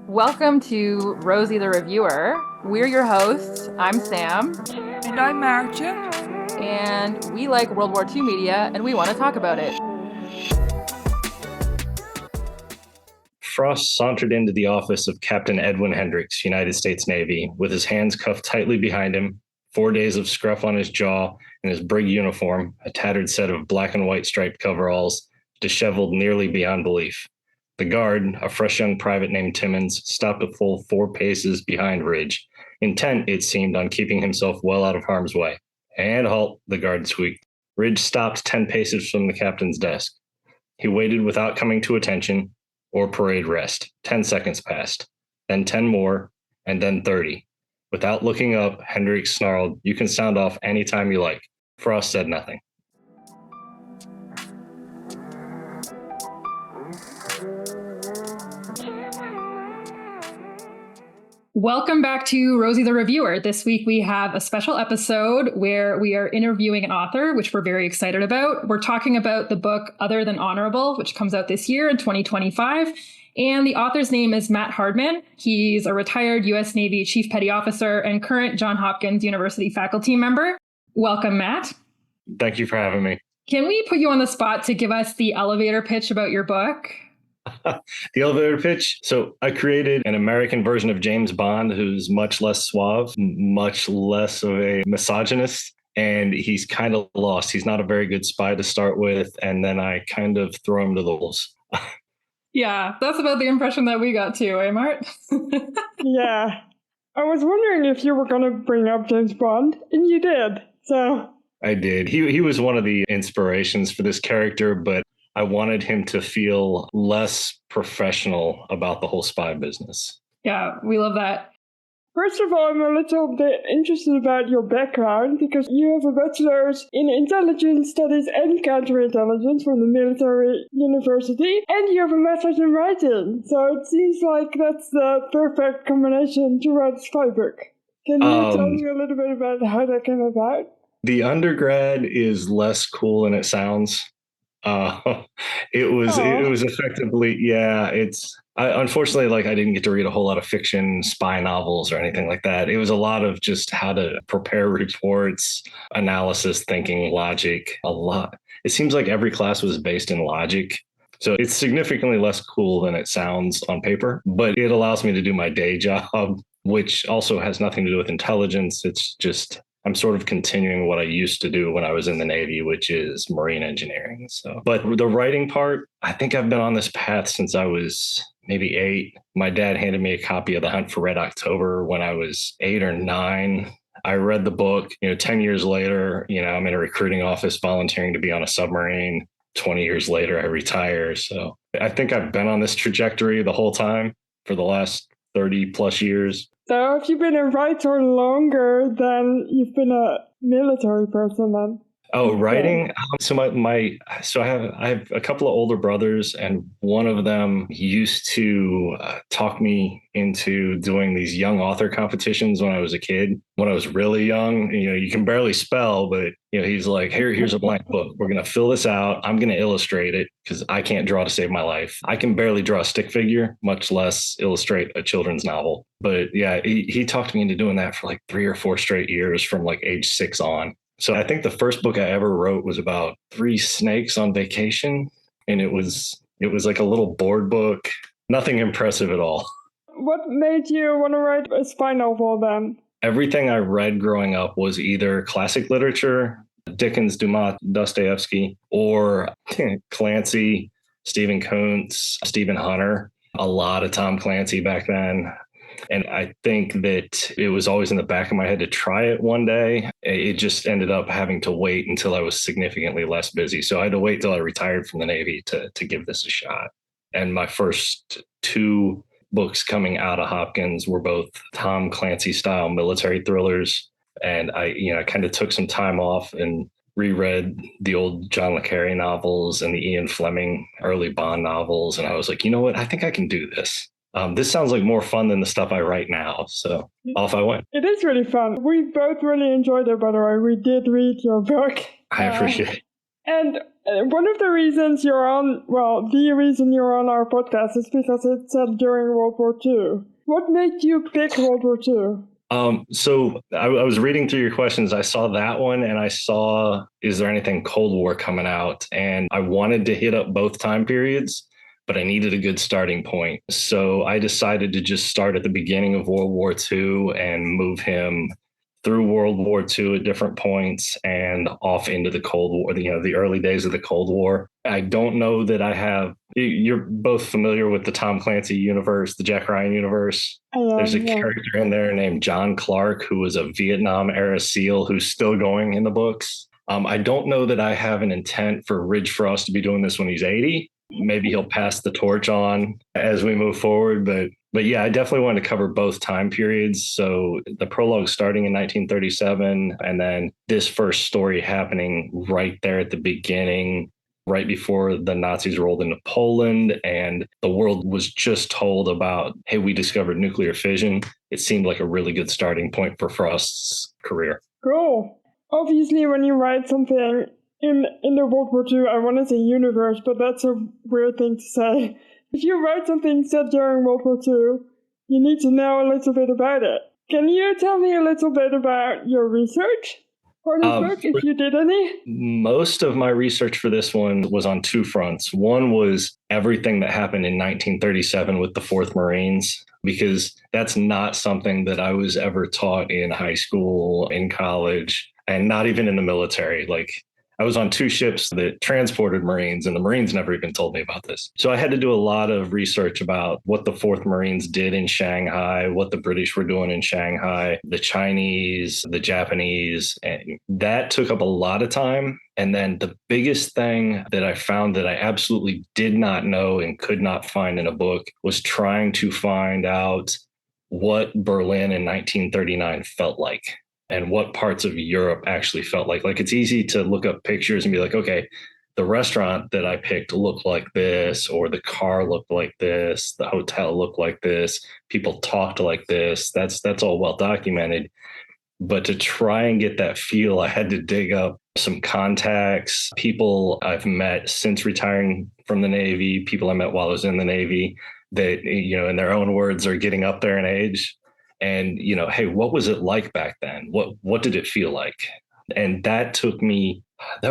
Welcome to Rosie the Reviewer. We're your hosts. I'm Sam. And I'm Marcia. And we like World War II media and we want to talk about it. Frost sauntered into the office of Captain Edwin Hendricks, United States Navy, with his hands cuffed tightly behind him, 4 days of scruff on his jaw, and his brig uniform, a tattered set of black and white striped coveralls, disheveled nearly beyond belief. The guard, a fresh young private named Timmons, stopped a full 4 paces behind Ridge, intent, it seemed, on keeping himself well out of harm's way. And halt, the guard squeaked. Ridge stopped 10 paces from the captain's desk. He waited without coming to attention or parade rest. 10 seconds passed, then 10 more, and then 30. Without looking up, Hendricks snarled, "You can sound off any time you like." Frost said nothing. Welcome back to Rosie the Reviewer. This week we have a special episode where we are interviewing an author, which we're very excited about. We're talking about the book Other Than Honorable, which comes out this year in 2025. And the author's name is Matt Hartman. He's a retired U.S. Navy Chief Petty Officer and current Johns Hopkins University faculty member. Welcome, Matt. Thank you for having me. Can we put you on the spot to give us the elevator pitch about your book? The elevator pitch. So I created an American version of James Bond who's much less suave, much less of a misogynist, and he's kind of lost. He's not a very good spy to start with, and then I kind of throw him to the wolves. Yeah, that's about the impression that we got too, eh, Mart? Yeah. I was wondering if you were going to bring up James Bond, and you did. So I did. He was one of the inspirations for this character, but I wanted him to feel less professional about the whole spy business. Yeah, we love that. first of all, I'm a little bit interested about your background because you have a bachelor's in intelligence studies and counterintelligence from the military university, and you have a master's in writing. So it seems like that's the perfect combination to write a spy book. Can you tell me a little bit about how that came about? The undergrad is less cool than it sounds. It was effectively, unfortunately, I didn't get to read a whole lot of fiction, spy novels or anything like that. It was a lot of just how to prepare reports, analysis, thinking, logic, a lot. It seems like every class was based in logic. So it's significantly less cool than it sounds on paper, but it allows me to do my day job, which also has nothing to do with intelligence. It's just I'm sort of continuing what I used to do when I was in the Navy, which is marine engineering. So, but the writing part, I think I've been on this path since I was maybe 8. My dad handed me a copy of The Hunt for Red October when I was 8 or 9. I read the book, 10 years later, I'm in a recruiting office volunteering to be on a submarine. 20 years later, I retire. So I think I've been on this trajectory the whole time for the last 30 plus years. So have you been a writer longer than you've been a military person then? Oh, writing. So I have a couple of older brothers, and one of them used to talk me into doing these young author competitions when I was a kid. When I was really young, you can barely spell, but he's like, here's a blank book. We're gonna fill this out. I'm gonna illustrate it because I can't draw to save my life. I can barely draw a stick figure, much less illustrate a children's novel. But yeah, he talked me into doing that for 3 or 4 straight years from age 6 on. So I think the first book I ever wrote was about 3 snakes on vacation. And it was like a little board book, nothing impressive at all. What made you want to write a spy novel then? Everything I read growing up was either classic literature, Dickens, Dumas, Dostoevsky, or Clancy, Stephen Kuntz, Stephen Hunter, a lot of Tom Clancy back then. And I think that it was always in the back of my head to try it one day. It just ended up having to wait until I was significantly less busy. So I had to wait till I retired from the Navy to give this a shot. And my first 2 books coming out of Hopkins were both Tom Clancy style military thrillers. And I kind of took some time off and reread the old John le Carré novels and the Ian Fleming early Bond novels. And I was like, you know what? I think I can do this. This sounds like more fun than the stuff I write now. So off I went. It is really fun. We both really enjoyed it, by the way. We did read your book. I appreciate it. And one of the reasons the reason you're on our podcast is because it's set during World War II. What made you pick World War II? So I was reading through your questions. I saw that one and I saw, is there anything Cold War coming out? And I wanted to hit up both time periods, but I needed a good starting point. So I decided to just start at the beginning of World War II and move him through World War II at different points and off into the Cold War, the early days of the Cold War. I don't know that you're both familiar with the Tom Clancy universe, the Jack Ryan universe. There's a character in there named John Clark, who was a Vietnam era SEAL who's still going in the books. I don't know that I have an intent for Ridge Frost to be doing this when he's 80. Maybe he'll pass the torch on as we move forward. But yeah, I definitely wanted to cover both time periods. So the prologue starting in 1937, and then this first story happening right there at the beginning, right before the Nazis rolled into Poland and the world was just told about, hey, we discovered nuclear fission. It seemed like a really good starting point for Frost's career. Cool. Obviously, when you write something in the World War II, I want to say universe, but that's a weird thing to say. If you write something set during World War II, you need to know a little bit about it. Can you tell me a little bit about your research for this book, if you did any? Most of my research for this one was on two fronts. One was everything that happened in 1937 with the 4th Marines, because that's not something that I was ever taught in high school, in college, and not even in the military. Like, I was on 2 ships that transported Marines, and the Marines never even told me about this. So I had to do a lot of research about what the 4th Marines did in Shanghai, what the British were doing in Shanghai, the Chinese, the Japanese, and that took up a lot of time. And then the biggest thing that I found that I absolutely did not know and could not find in a book was trying to find out what Berlin in 1939 felt like, and what parts of Europe actually felt like. Like, it's easy to look up pictures and be like, okay, the restaurant that I picked looked like this, or the car looked like this, the hotel looked like this, people talked like this. That's all well documented. But to try and get that feel, I had to dig up some contacts, people I've met since retiring from the Navy, people I met while I was in the Navy that, in their own words, are getting up there in age. And, hey, what was it like back then? What did it feel like? And that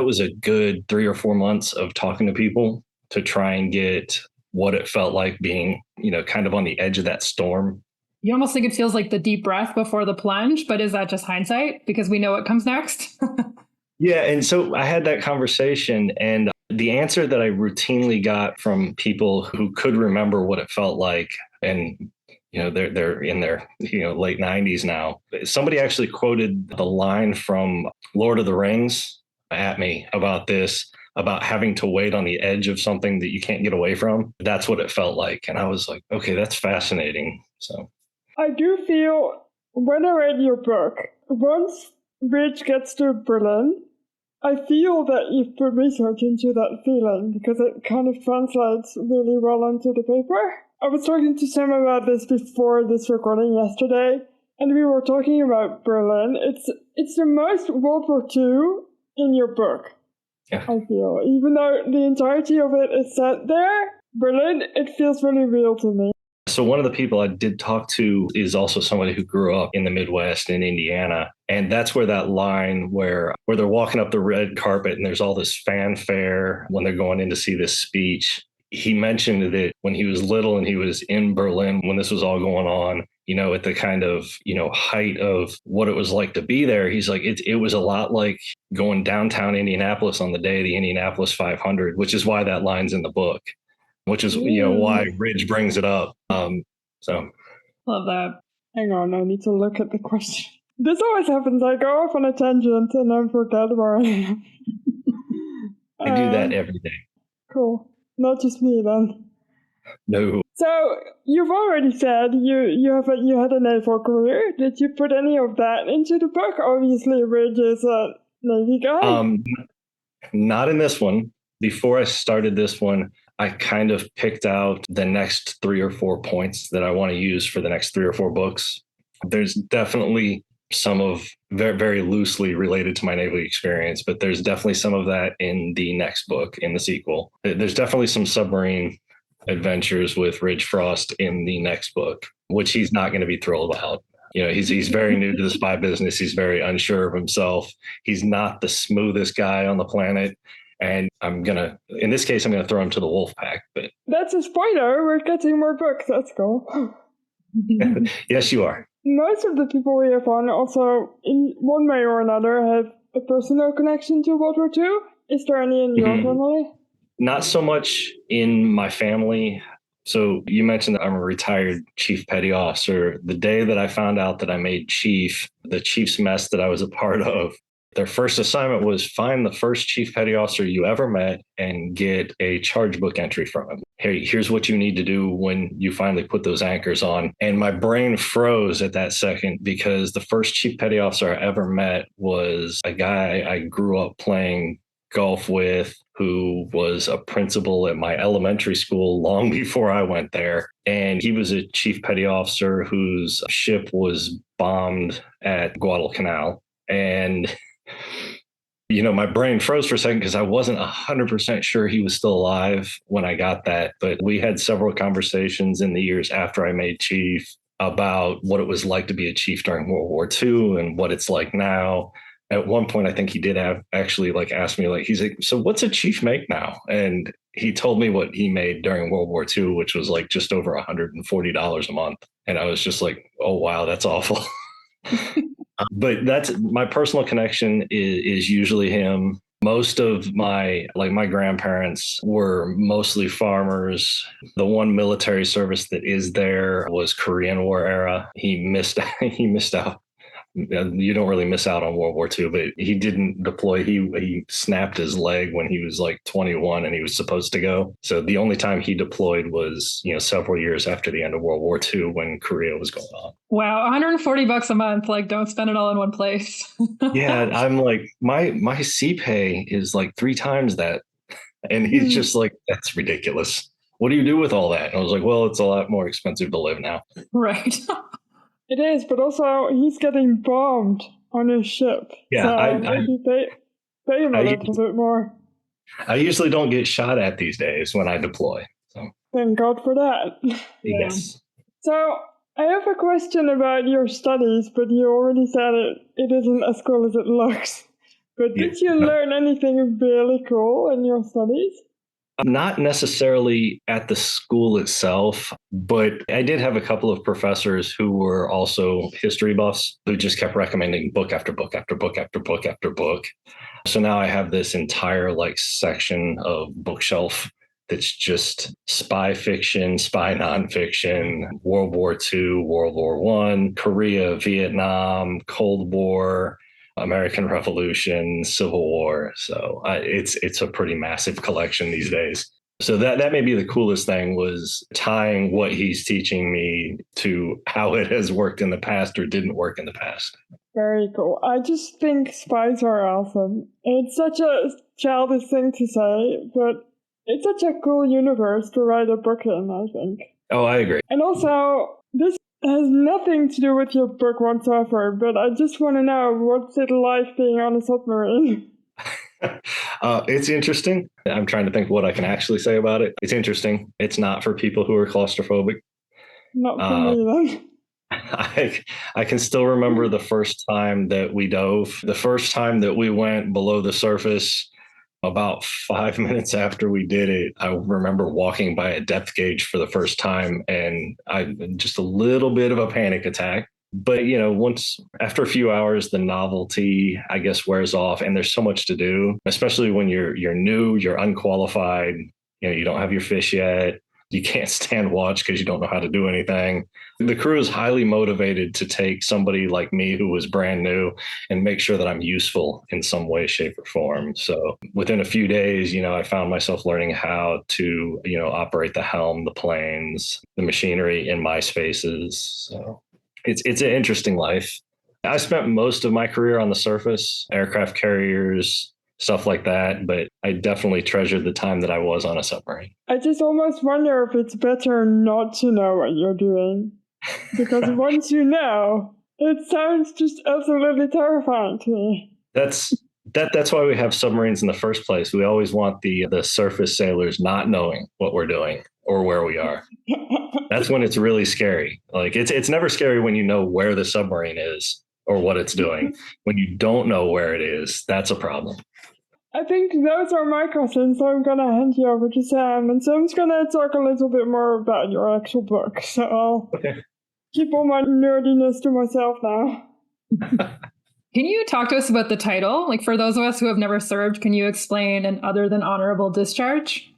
was a good 3 or 4 months of talking to people to try and get what it felt like being, kind of on the edge of that storm. You almost think it feels like the deep breath before the plunge, but is that just hindsight because we know what comes next? Yeah. And so I had that conversation, and the answer that I routinely got from people who could remember what it felt like, and they're in their late 90s now. Somebody actually quoted the line from Lord of the Rings at me about this, about having to wait on the edge of something that you can't get away from. That's what it felt like. And I was like, okay, that's fascinating. So I do feel, when I read your book, once Ridge gets to Berlin, I feel that you've put research into that feeling, because it kind of translates really well onto the paper. I was talking to Sam about this before this recording yesterday, and we were talking about Berlin. It's the most World War II in your book, yeah. I feel. Even though the entirety of it is set there, Berlin, it feels really real to me. So one of the people I did talk to is also somebody who grew up in the Midwest in Indiana. And that's where that line where they're walking up the red carpet and there's all this fanfare when they're going in to see this speech. He mentioned that when he was little and he was in Berlin when this was all going on, at the kind of, height of what it was like to be there. He's like, it was a lot like going downtown Indianapolis on the day of the Indianapolis 500, which is why that line's in the book, which is, why Ridge brings it up. So love that. Hang on, I need to look at the question. This always happens. I go off on a tangent and I forget where I am. I do that every day. Cool. Not just me then. No. So you've already said you had a naval career. Did you put any of that into the book? Obviously, Ridge is a Navy guy. Not in this one. Before I started this one, I kind of picked out the next 3 or 4 points that I want to use for the next 3 or 4 books. There's definitely some of very, very loosely related to my Navy experience, but there's definitely some of that in the next book, in the sequel. There's definitely some submarine adventures with Ridge Frost in the next book, which he's not going to be thrilled about. He's very new to the spy business. He's very unsure of himself. He's not the smoothest guy on the planet. And in this case, I'm going to throw him to the wolf pack. But that's a spoiler. We're getting more books. That's cool. Yes, you are. Most of the people we have on also, in one way or another, have a personal connection to World War II. Is there any in your family? Not so much in my family. So you mentioned that I'm a retired chief petty officer. The day that I found out that I made chief, the chief's mess that I was a part of, their first assignment was find the first chief petty officer you ever met and get a charge book entry from him. Hey, here's what you need to do when you finally put those anchors on. And my brain froze at that second because the first chief petty officer I ever met was a guy I grew up playing golf with, who was a principal at my elementary school long before I went there. And he was a chief petty officer whose ship was bombed at Guadalcanal. And my brain froze for a second because I wasn't 100% sure he was still alive when I got that. But we had several conversations in the years after I made chief about what it was like to be a chief during World War II and what it's like now. At one point, I think he did actually ask me, he's like, so what's a chief make now? And he told me what he made during World War II, which was just over $140 a month. And I was just like, oh, wow, that's awful. But that's my personal connection is usually him. Most of my grandparents were mostly farmers. The one military service that is there was Korean War era. He missed out. You don't really miss out on World War II, but he didn't deploy. He snapped his leg when he was 21 and he was supposed to go. So the only time he deployed was, several years after the end of World War II when Korea was going on. Wow, $140 a month. Don't spend it all in one place. Yeah, I'm my CPay is 3 times that. And he's just that's ridiculous. What do you do with all that? And I was like, well, it's a lot more expensive to live now. Right. It is, but also he's getting bombed on his ship. Yeah, so maybe pay him a little bit more. I usually don't get shot at these days when I deploy. So thank God for that. Yes. So I have a question about your studies, but you already said it isn't as cool as it looks. But did you learn anything really cool in your studies? Not necessarily at the school itself, but I did have a couple of professors who were also history buffs who just kept recommending book after book after book after book after book. So now I have this entire section of bookshelf that's just spy fiction, spy nonfiction, World War II, World War I, Korea, Vietnam, Cold War, American Revolution, Civil War. So it's a pretty massive collection these days. So that may be the coolest thing, was tying what he's teaching me to how it has worked in the past or didn't work in the past. Very cool. I just think spies are awesome. It's such a childish thing to say, but it's such a cool universe to write a book in, I think. Oh, I agree. And also, this has nothing to do with your book whatsoever, but I just want to know, what's it like being on a submarine? It's interesting. I'm trying to think what I can actually say about it. It's interesting. It's not for people who are claustrophobic. Not for me, then. I can still remember the first time that we dove. The first time that we went below the surface, about 5 minutes after we did it, I remember walking by a depth gauge for the first time, and I just a little bit of a panic attack. But, once after a few hours, the novelty, I guess, wears off, and there's so much to do, especially when you're new, you're unqualified, you don't have your fish yet. You can't stand watch because you don't know how to do anything. The crew is highly motivated to take somebody like me who was brand new and make sure that I'm useful in some way, shape, or form. So within a few days, I found myself learning how to, operate the helm, the planes, the machinery in my spaces. So it's an interesting life. I spent most of my career on the surface, aircraft carriers, stuff like that, but I definitely treasured the time that I was on a submarine. I just almost wonder if it's better not to know what you're doing. Because once you know, It sounds just absolutely terrifying to me. That's why we have submarines in the first place. We always want the surface sailors not knowing what we're doing or where we are. That's when it's really scary. Like it's never scary when you know where the submarine is or what it's doing. When you don't know where it is, that's a problem. I think those are my questions, so I'm going to hand you over to Sam. And Sam's going to talk a little bit more about your actual book. So I'll keep all my nerdiness to myself now. Can you talk to us about the title? Like, for those of us who have never served, can you explain an other than honorable discharge?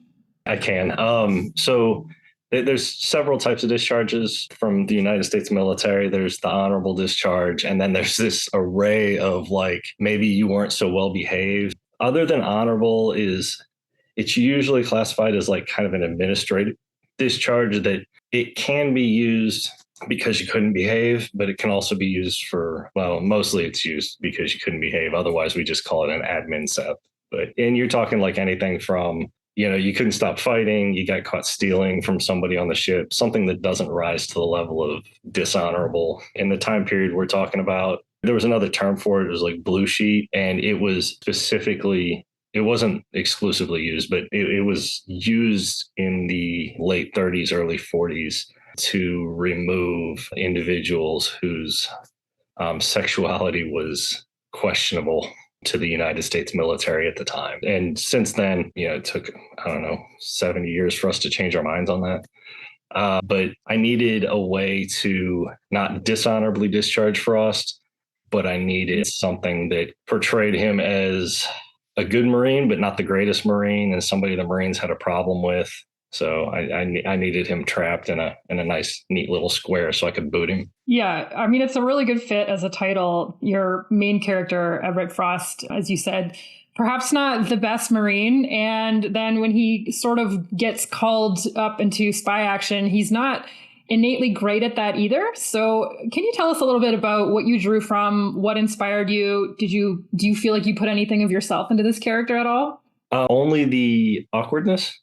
I can. So there's several types of discharges from the United States military. There's the honorable discharge, and then there's this array of like, maybe you weren't so well behaved. Other than honorable it's usually classified as like kind of an administrative discharge that it can be used because you couldn't behave, but it can also be used for, well, mostly it's used because you couldn't behave. Otherwise, we just call it an admin SEP. And you're talking like anything from, you couldn't stop fighting, you got caught stealing from somebody on the ship, something that doesn't rise to the level of dishonorable. In the time period we're talking about, there was another term for it. It was like blue sheet. And it was specifically, it wasn't exclusively used, but it was used in the late 30s, early 40s to remove individuals whose sexuality was questionable to the United States military at the time. And since then, it took, 70 years for us to change our minds on that. But I needed a way to not dishonorably discharge Frost, but I needed something that portrayed him as a good Marine, but not the greatest Marine, and somebody the Marines had a problem with. So I needed him trapped in a nice, neat little square so I could boot him. Yeah, I mean, it's a really good fit as a title. Your main character, Everett Frost, as you said, perhaps not the best Marine. And then when he sort of gets called up into spy action, he's not innately great at that either. So can you tell us a little bit about what you drew from, what inspired you? Do you feel like you put anything of yourself into this character at all? Only the awkwardness.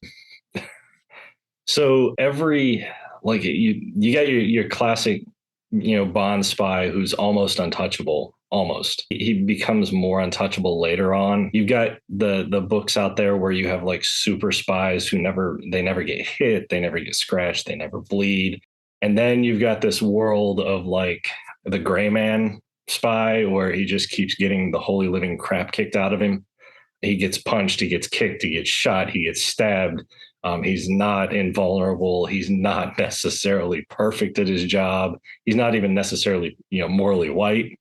So every, like, you got your classic, Bond spy who's almost untouchable. Almost. He becomes more untouchable later on. You've got the books out there where you have like super spies who never get hit, they never get scratched, they never bleed. And then you've got this world of like the gray man spy where he just keeps getting the holy living crap kicked out of him. He gets punched, he gets kicked, he gets shot, he gets stabbed. He's not invulnerable. He's not necessarily perfect at his job. He's not even necessarily, morally white.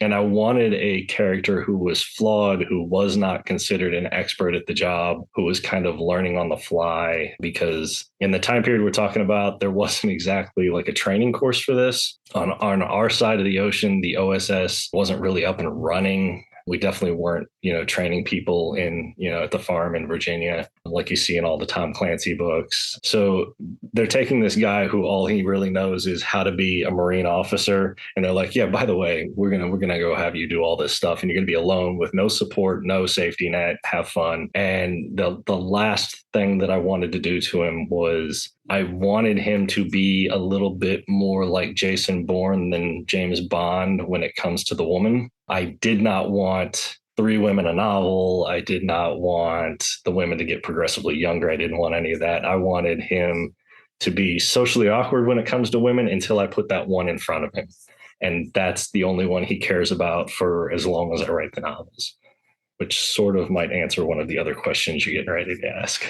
And I wanted a character who was flawed, who was not considered an expert at the job, who was kind of learning on the fly, because in the time period we're talking about, there wasn't exactly like a training course for this. On our side of the ocean, the OSS wasn't really up and running. We definitely weren't, training people in, at the farm in Virginia, like you see in all the Tom Clancy books. So they're taking this guy who all he really knows is how to be a Marine officer. And they're like, yeah, by the way, we're going to go have you do all this stuff. And you're going to be alone with no support, no safety net, have fun. And the last thing that I wanted to do to him was I wanted him to be a little bit more like Jason Bourne than James Bond when it comes to the woman. I did not want 3 women a novel. I did not want the women to get progressively younger. I didn't want any of that. I wanted him to be socially awkward when it comes to women until I put that one in front of him. And that's the only one he cares about for as long as I write the novels, which sort of might answer one of the other questions you're getting ready to ask.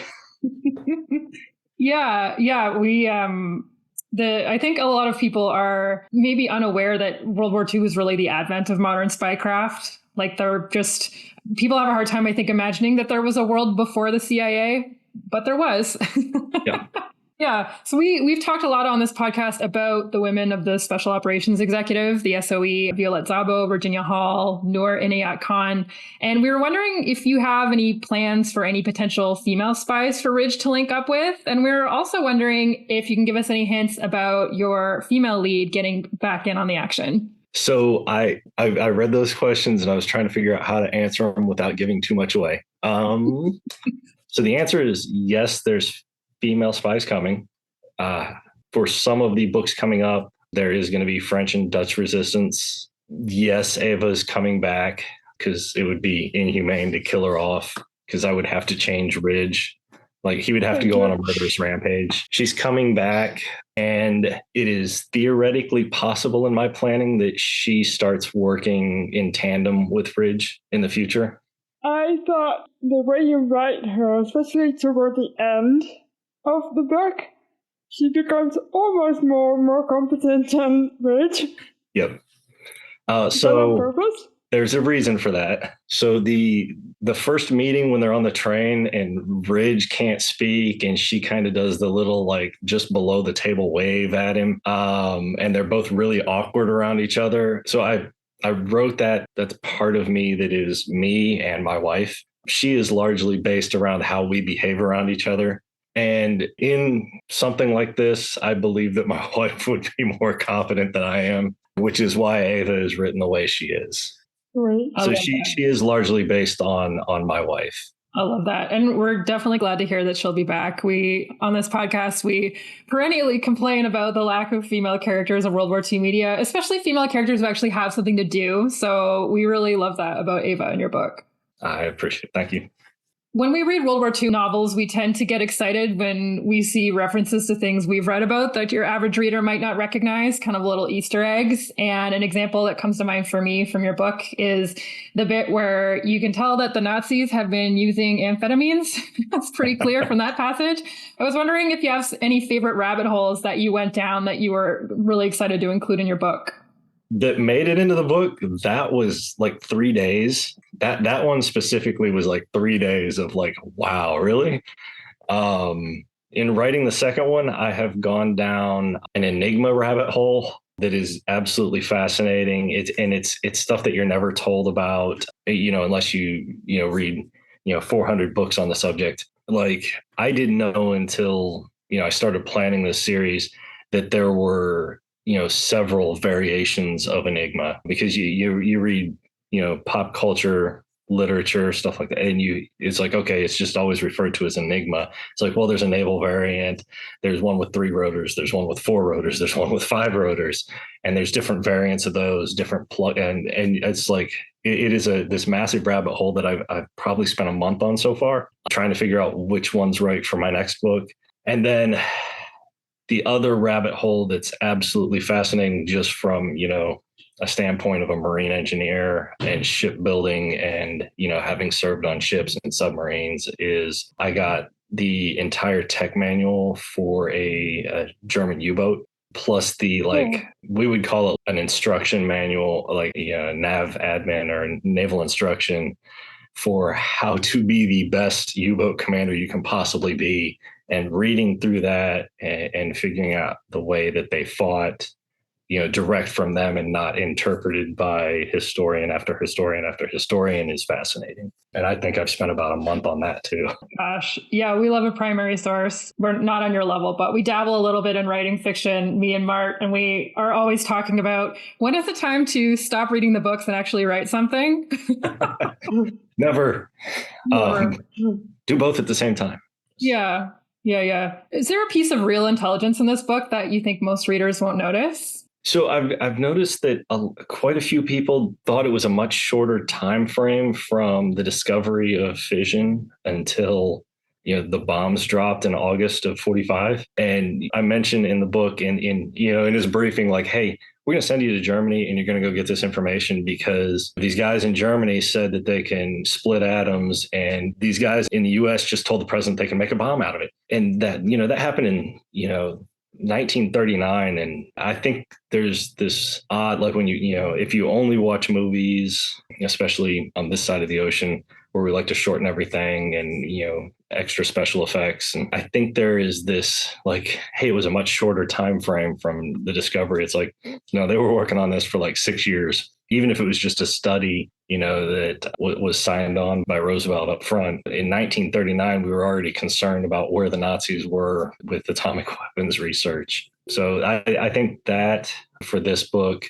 Yeah. We, I think a lot of people are maybe unaware that World War II was really the advent of modern spycraft. Like people have a hard time, I think, imagining that there was a world before the CIA, but there was. Yeah. Yeah. So we've talked a lot on this podcast about the women of the Special Operations Executive, the SOE, Violette Szabo, Virginia Hall, Noor Inayat Khan. And we were wondering if you have any plans for any potential female spies for Ridge to link up with. And we're also wondering if you can give us any hints about your female lead getting back in on the action. So I read those questions and I was trying to figure out how to answer them without giving too much away. So the answer is yes, there's female spies coming. For some of the books coming up, There is going to be French and Dutch resistance. Yes, Ava's coming back because it would be inhumane to kill her off because I would have to change Ridge. Like he would have to go on a murderous rampage. She's coming back, and it is theoretically possible in my planning that she starts working in tandem with Ridge in the future. I thought the way you write her, especially toward the end of the book, she becomes almost more competent than Ridge. Yep. Is that on purpose? There's a reason for that. So the first meeting when they're on the train and Ridge can't speak and she kind of does the little like just below the table wave at him, and they're both really awkward around each other. So I wrote that. That's part of me that is me and my wife. She is largely based around how we behave around each other. And in something like this, I believe that my wife would be more confident than I am, which is why Ava is written the way she is. Right. So she is largely based on my wife. I love that. And we're definitely glad to hear that she'll be back. On this podcast, we perennially complain about the lack of female characters in World War II media, especially female characters who actually have something to do. So we really love that about Ava in your book. I appreciate it. Thank you. When we read World War II novels, we tend to get excited when we see references to things we've read about that your average reader might not recognize, kind of little Easter eggs. And an example that comes to mind for me from your book is the bit where you can tell that the Nazis have been using amphetamines. That's pretty clear from that passage. I was wondering if you have any favorite rabbit holes that you went down that you were really excited to include in your book. That made it into the book, that was like 3 days. That one specifically was like 3 days of like, wow, really? In writing the second one, I have gone down an Enigma rabbit hole that is absolutely fascinating. It's stuff that you're never told about, unless you read 400 books on the subject. Like I didn't know until I started planning this series that there were several variations of Enigma, because you read pop culture literature, stuff like that, and it's like, okay, it's just always referred to as Enigma. It's like, well, there's a naval variant, there's one with 3 rotors, there's one with 4 rotors, there's one with 5 rotors, and there's different variants of those, different and it's like it is this massive rabbit hole that I've probably spent a month on so far, trying to figure out which one's right for my next book. And then the other rabbit hole that's absolutely fascinating, just from, a standpoint of a marine engineer and shipbuilding and, having served on ships and submarines, is I got the entire tech manual for a German U-boat, plus the, we would call it an instruction manual, like a nav admin or naval instruction for how to be the best U-boat commander you can possibly be. And reading through that and figuring out the way that they fought, direct from them and not interpreted by historian after historian after historian, is fascinating. And I think I've spent about a month on that too. Gosh, yeah, we love a primary source. We're not on your level, but we dabble a little bit in writing fiction, me and Mart, and we are always talking about when is the time to stop reading the books and actually write something? Never. Do both at the same time. Yeah. Is there a piece of real intelligence in this book that you think most readers won't notice? So I've noticed that quite a few people thought it was a much shorter time frame from the discovery of fission until the bombs dropped in August of 45. And I mentioned in the book in his briefing, like, hey, we're going to send you to Germany and you're going to go get this information because these guys in Germany said that they can split atoms, and these guys in the US just told the president they can make a bomb out of it. And that, that happened in, 1939. And I think there's this odd, like when if you only watch movies, especially on this side of the ocean, where we like to shorten everything and, extra special effects. And I think there is this like, hey, it was a much shorter time frame from the discovery. It's like, no, they were working on this for like 6 years, even if it was just a study, that was signed on by Roosevelt up front. In 1939, we were already concerned about where the Nazis were with atomic weapons research. So I think that for this book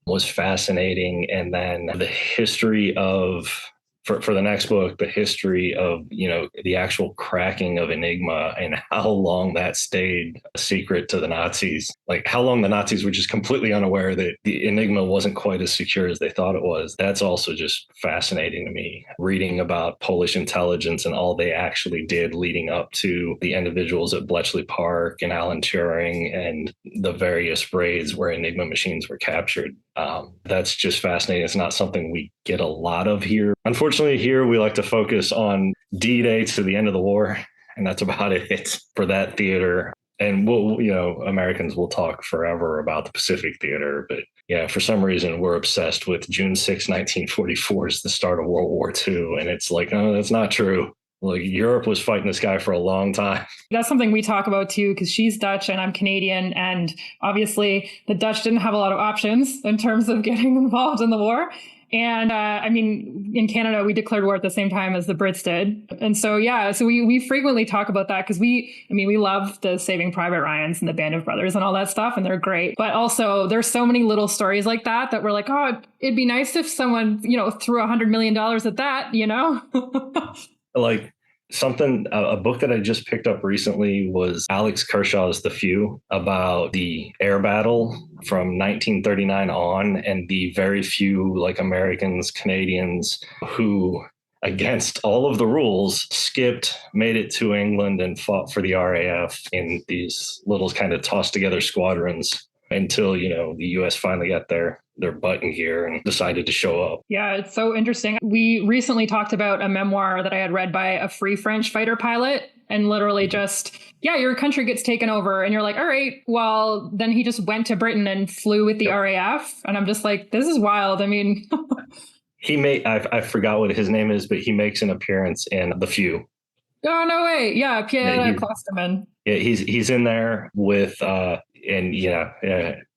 was fascinating. And then the history of for the next book, the history of, the actual cracking of Enigma and how long that stayed a secret to the Nazis, like how long the Nazis were just completely unaware that the Enigma wasn't quite as secure as they thought it was. That's also just fascinating to me, reading about Polish intelligence and all they actually did leading up to the individuals at Bletchley Park and Alan Turing and the various raids where Enigma machines were captured. That's just fascinating. It's not something we get a lot of here. Unfortunately, here we like to focus on D-Day to the end of the war, and that's about it for that theater. And Americans will talk forever about the Pacific Theater, but yeah, for some reason we're obsessed with June 6, 1944 is the start of World War II, and it's like, oh, that's not true. Like Europe was fighting this guy for a long time. That's something we talk about too, because she's Dutch and I'm Canadian. And obviously the Dutch didn't have a lot of options in terms of getting involved in the war. And in Canada, we declared war at the same time as the Brits did. And so, we frequently talk about that because we love the Saving Private Ryans and the Band of Brothers and all that stuff. And they're great. But also there's so many little stories like that we're like, oh, it'd be nice if someone, threw $100 million at that, Like a book that I just picked up recently was Alex Kershaw's The Few, about the air battle from 1939 on and the very few like Americans, Canadians who, against all of the rules, made it to England and fought for the RAF in these little kind of tossed together squadrons until, the US finally got their butt in gear and decided to show up. Yeah, it's so interesting. We recently talked about a memoir that I had read by a Free French fighter pilot, and literally just, your country gets taken over and you're like, all right, well, then he just went to Britain and flew with the RAF. And I'm just like, this is wild. I mean, I forgot what his name is, but he makes an appearance in The Few. Oh, no way. Yeah, Pierre Klosterman. Yeah, he's in there with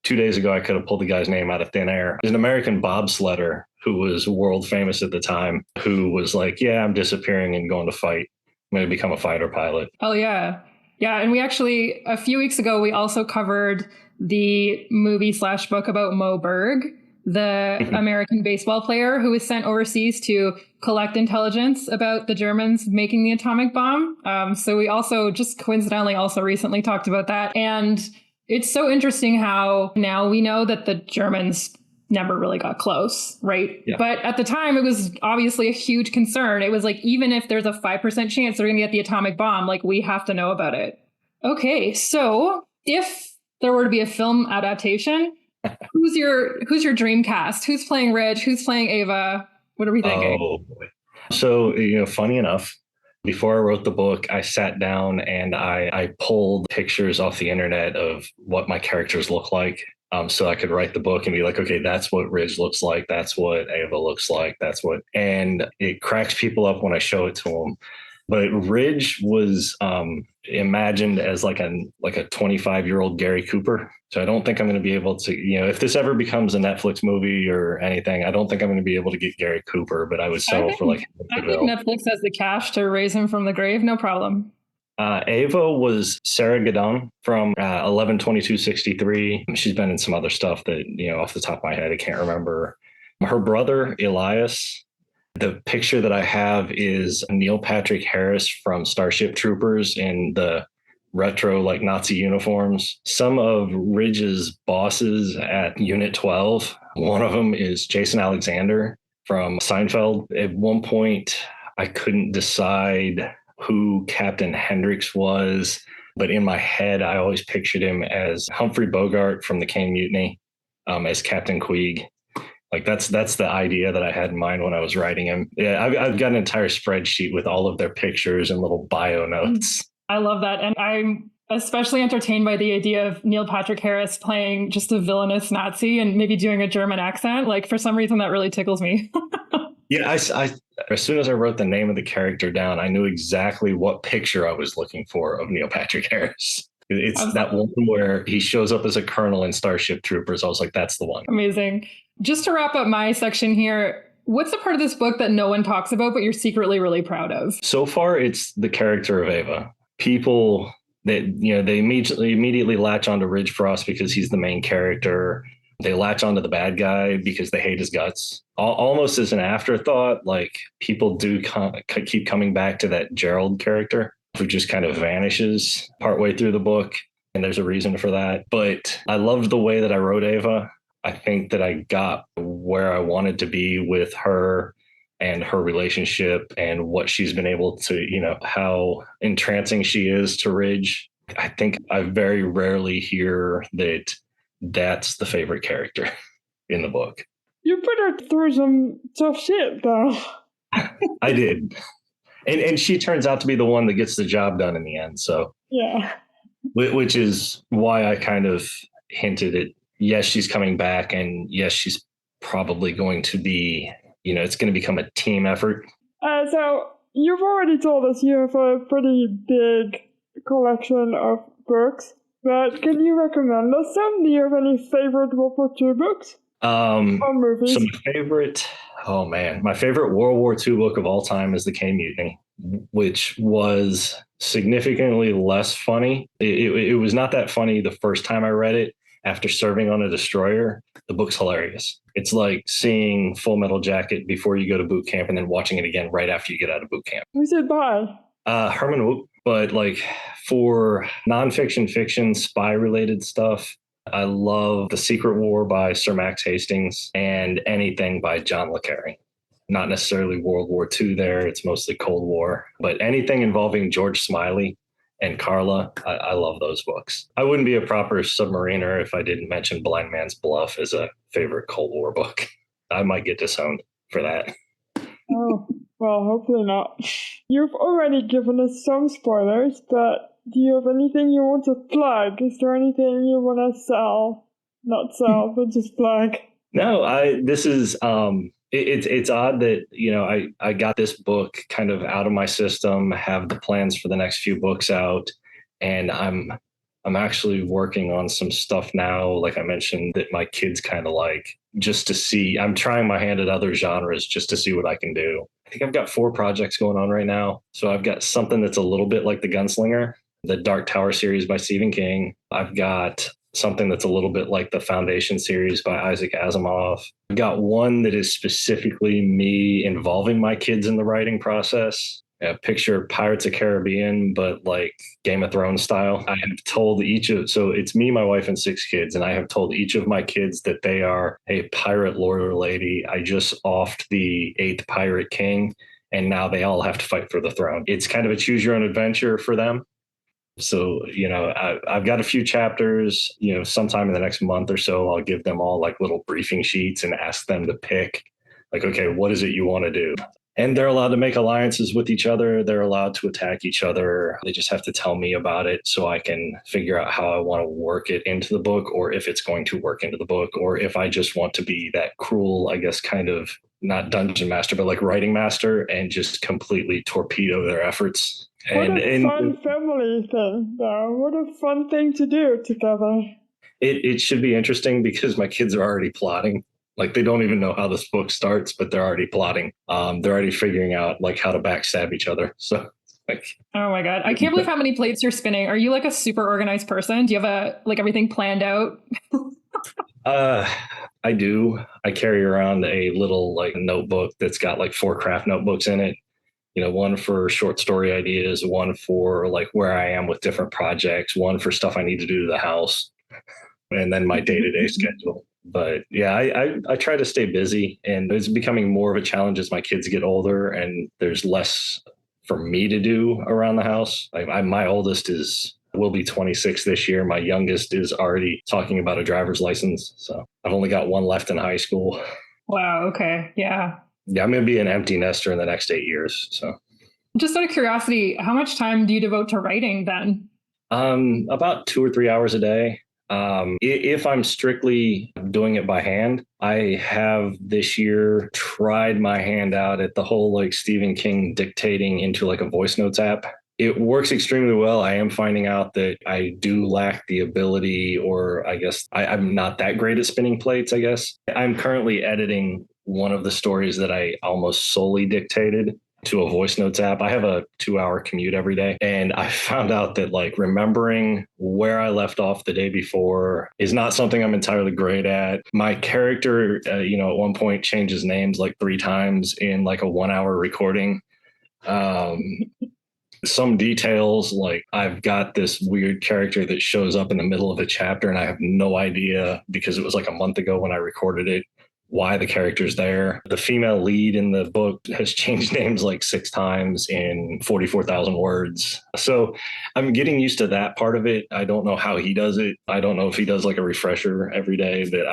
2 days ago, I could have pulled the guy's name out of thin air. There's an American bobsledder who was world famous at the time, who was like, yeah, I'm disappearing and going to fight. I'm going to become a fighter pilot. Oh, yeah. Yeah. And we actually, a few weeks ago, we also covered the movie/book about Mo Berg, the American baseball player who was sent overseas to collect intelligence about the Germans making the atomic bomb. So we also just coincidentally also recently talked about that. And it's so interesting how now we know that the Germans never really got close, right? Yeah. But at the time, it was obviously a huge concern. It was like, even if there's a 5% chance they're going to get the atomic bomb, like we have to know about it. Okay, so if there were to be a film adaptation, who's your dream cast? Who's playing Ridge? Who's playing Ava? What are we thinking? Oh, boy. So, funny enough, before I wrote the book, I sat down and I pulled pictures off the internet of what my characters look like. So I could write the book and be like, okay, that's what Ridge looks like. That's what Ava looks like. And it cracks people up when I show it to them. But Ridge was imagined as like a 25-year-old Gary Cooper. So I don't think I'm going to be able to, if this ever becomes a Netflix movie or anything, I don't think I'm going to be able to get Gary Cooper, but I would settle for like. I think Netflix has the cash to raise him from the grave. No problem. Ava was Sarah Gadon from 11/22/63. She's been in some other stuff that, off the top of my head, I can't remember. Her brother, Elias. The picture that I have is Neil Patrick Harris from Starship Troopers in the retro like Nazi uniforms. Some of Ridge's bosses at Unit 12, one of them is Jason Alexander from Seinfeld. At one point, I couldn't decide who Captain Hendricks was, but in my head, I always pictured him as Humphrey Bogart from the Caine Mutiny, as Captain Queeg. Like that's the idea that I had in mind when I was writing him. Yeah, I've got an entire spreadsheet with all of their pictures and little bio notes. I love that. And I'm especially entertained by the idea of Neil Patrick Harris playing just a villainous Nazi and maybe doing a German accent. Like for some reason that really tickles me. Yeah, I as soon as I wrote the name of the character down, I knew exactly what picture I was looking for of Neil Patrick Harris. It's that one where he shows up as a colonel in Starship Troopers. I was like, that's the one. Amazing. Just to wrap up my section here, what's the part of this book that no one talks about, but you're secretly really proud of? So far, it's the character of Ava. People that, they immediately latch onto Ridge Frost because he's the main character. They latch onto the bad guy because they hate his guts. Almost as an afterthought, like people do keep coming back to that Gerald character who just kind of vanishes partway through the book. And there's a reason for that. But I loved the way that I wrote Ava. I think that I got where I wanted to be with her and her relationship and what she's been able to, how entrancing she is to Ridge. I think I very rarely hear that that's the favorite character in the book. You put her through some tough shit, though. I did. And she turns out to be the one that gets the job done in the end. So, yeah. Which is why I kind of hinted at, yes, she's coming back. And yes, she's probably going to be, it's going to become a team effort. So you've already told us you have a pretty big collection of books. But can you recommend us some? Do you have any favorite World War II books? Or movies? So my favorite World War II book of all time is The K Mutiny, which was significantly less funny. It was not that funny the first time I read it after serving on a destroyer. The book's hilarious. It's like seeing Full Metal Jacket before you go to boot camp and then watching it again right after you get out of boot camp. Who's it by? Herman Wouk. But like for nonfiction, fiction, spy related stuff, I love The Secret War by Sir Max Hastings and anything by John le Carré. Not necessarily World War II there. It's mostly Cold War, but anything involving George Smiley and Carla, I love those books. I wouldn't be a proper submariner if I didn't mention Blind Man's Bluff as a favorite Cold War book. I might get disowned for that. Oh. Well, hopefully not. You've already given us some spoilers, but do you have anything you want to plug? Is there anything you want to sell? Not sell, but just plug. No, this is it's odd that I got this book kind of out of my system, have the plans for the next few books out, and I'm actually working on some stuff now, like I mentioned, that my kids kind of like, just to see. I'm trying my hand at other genres just to see what I can do. I think I've got 4 projects going on right now. So I've got something that's a little bit like The Gunslinger, the Dark Tower series by Stephen King. I've got something that's a little bit like the Foundation series by Isaac Asimov. I've got one that is specifically me involving my kids in the writing process. Picture Pirates of Caribbean, but like Game of Thrones style. I have told so it's me, my wife, and 6 kids, and I have told each of my kids that they are a pirate lord or lady. I just offed the 8th pirate king, and now they all have to fight for the throne. It's kind of a choose your own adventure for them. So, I've got a few chapters, sometime in the next month or so, I'll give them all like little briefing sheets and ask them to pick like, okay, what is it you want to do? And they're allowed to make alliances with each other. They're allowed to attack each other. They just have to tell me about it so I can figure out how I want to work it into the book, or if it's going to work into the book, or if I just want to be that cruel, I guess, kind of not dungeon master, but like writing master and just completely torpedo their efforts. What a fun family thing, though. What a fun thing to do together. It should be interesting because my kids are already plotting. Like they don't even know how this book starts, but they're already plotting. They're already figuring out like how to backstab each other. So like, oh my God. I can't believe how many plates you're spinning. Are you like a super organized person? Do you have everything planned out? I do. I carry around a little like notebook that's got like 4 craft notebooks in it. One for short story ideas, one for like where I am with different projects, one for stuff I need to do to the house, and then my day-to-day schedule. But yeah, I try to stay busy, and it's becoming more of a challenge as my kids get older and there's less for me to do around the house. My oldest will be 26 this year. My youngest is already talking about a driver's license. So I've only got one left in high school. Wow. Okay. Yeah. Yeah, I'm going to be an empty nester in the next 8 years. So just out of curiosity, how much time do you devote to writing then? About 2 or 3 hours a day. If I'm strictly doing it by hand, I have this year tried my hand out at the whole like Stephen King dictating into like a voice notes app. It works extremely well. I am finding out that I do lack the ability, or I guess I'm not that great at spinning plates, I guess. I'm currently editing one of the stories that I almost solely dictated. to a voice notes app. I have a 2-hour commute every day. And I found out that like remembering where I left off the day before is not something I'm entirely great at. My character, at one point changes names like 3 times in like a 1-hour recording. Some details, like I've got this weird character that shows up in the middle of a chapter and I have no idea because it was like a month ago when I recorded it, why the character's there. The female lead in the book has changed names like 6 times in 44,000 words. So I'm getting used to that part of it. I don't know how he does it. I don't know if he does like a refresher every day, but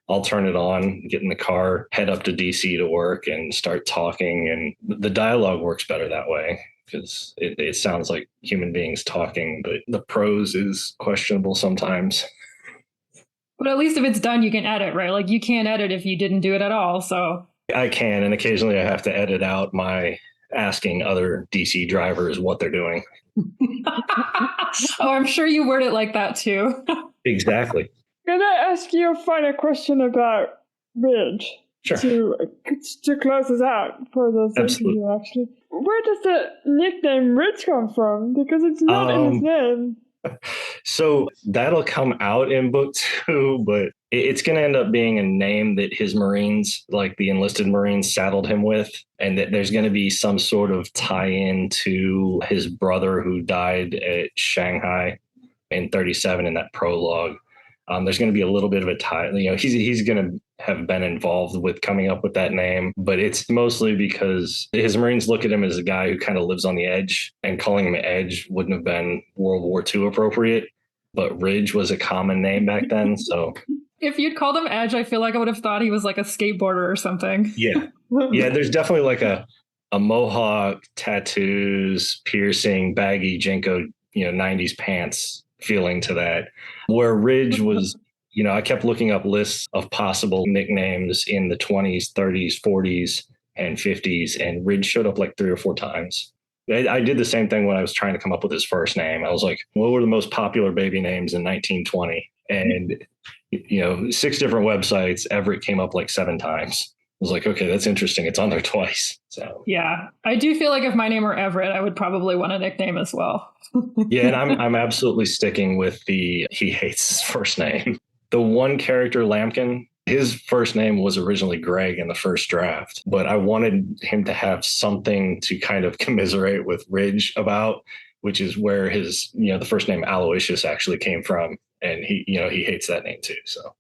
I'll turn it on, get in the car, head up to DC to work and start talking. And the dialogue works better that way, because it sounds like human beings talking, but the prose is questionable sometimes. But at least if it's done, you can edit, right? Like you can't edit if you didn't do it at all. So I can, and occasionally I have to edit out my asking other DC drivers what they're doing. Oh, I'm sure you word it like that too. Exactly. Can I ask you a final question about Ridge? Sure. To close us out for this Absolutely. interview, actually. Where does the nickname Ridge come from? Because it's not in his name. So that'll come out in book 2, but it's going to end up being a name that his Marines, like the enlisted Marines, saddled him with. And that there's going to be some sort of tie-in to his brother who died at Shanghai in 37 in that prologue. There's going to be a little bit of a tie. He's going to have been involved with coming up with that name, but it's mostly because his Marines look at him as a guy who kind of lives on the edge, and calling him Edge wouldn't have been World War II appropriate, but Ridge was a common name back then. So if you'd called him Edge, I feel like I would have thought he was like a skateboarder or something. yeah, there's definitely like a mohawk, tattoos, piercing, baggy Jenko, 90s pants feeling to that. Where Ridge was, I kept looking up lists of possible nicknames in the 20s, 30s, 40s, and 50s, and Ridge showed up like 3 or 4 times. I did the same thing when I was trying to come up with his first name. I was like, what were the most popular baby names in 1920? And, 6 different websites, Everett came up like 7 times. I was like, okay, that's interesting. It's on there twice. So yeah, I do feel like if my name were Everett, I would probably want a nickname as well. yeah, and I'm absolutely sticking with he hates his first name. The one character, Lampkin, his first name was originally Greg in the first draft, but I wanted him to have something to kind of commiserate with Ridge about, which is where his, the first name Aloysius actually came from. And he hates that name too. So.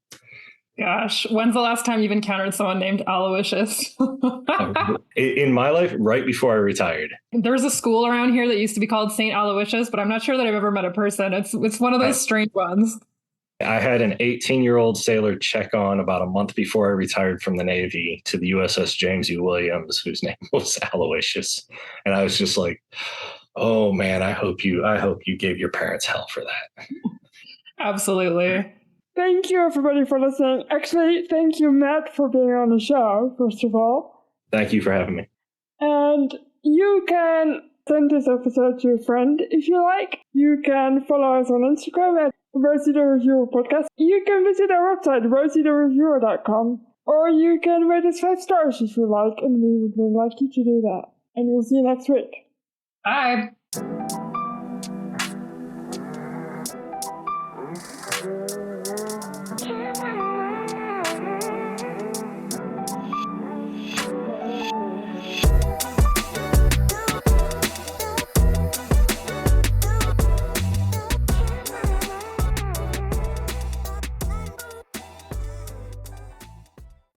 Gosh, when's the last time you've encountered someone named Aloysius? In my life, right before I retired. There's a school around here that used to be called St. Aloysius, but I'm not sure that I've ever met a person. It's one of those strange ones. I had an 18-year-old sailor check on about a month before I retired from the Navy to the USS James U. Williams, whose name was Aloysius. And I was just like, oh man, I hope you gave your parents hell for that. Absolutely. Thank you, everybody, for listening. Actually, thank you, Matt, for being on the show, first of all. Thank you for having me. And you can send this episode to a friend if you like. You can follow us on Instagram at Rosie the Reviewer Podcast. You can visit our website, rosieTheReviewer.com. Or you can rate us 5 stars if you like, and we would really like you to do that. And we'll see you next week. Bye.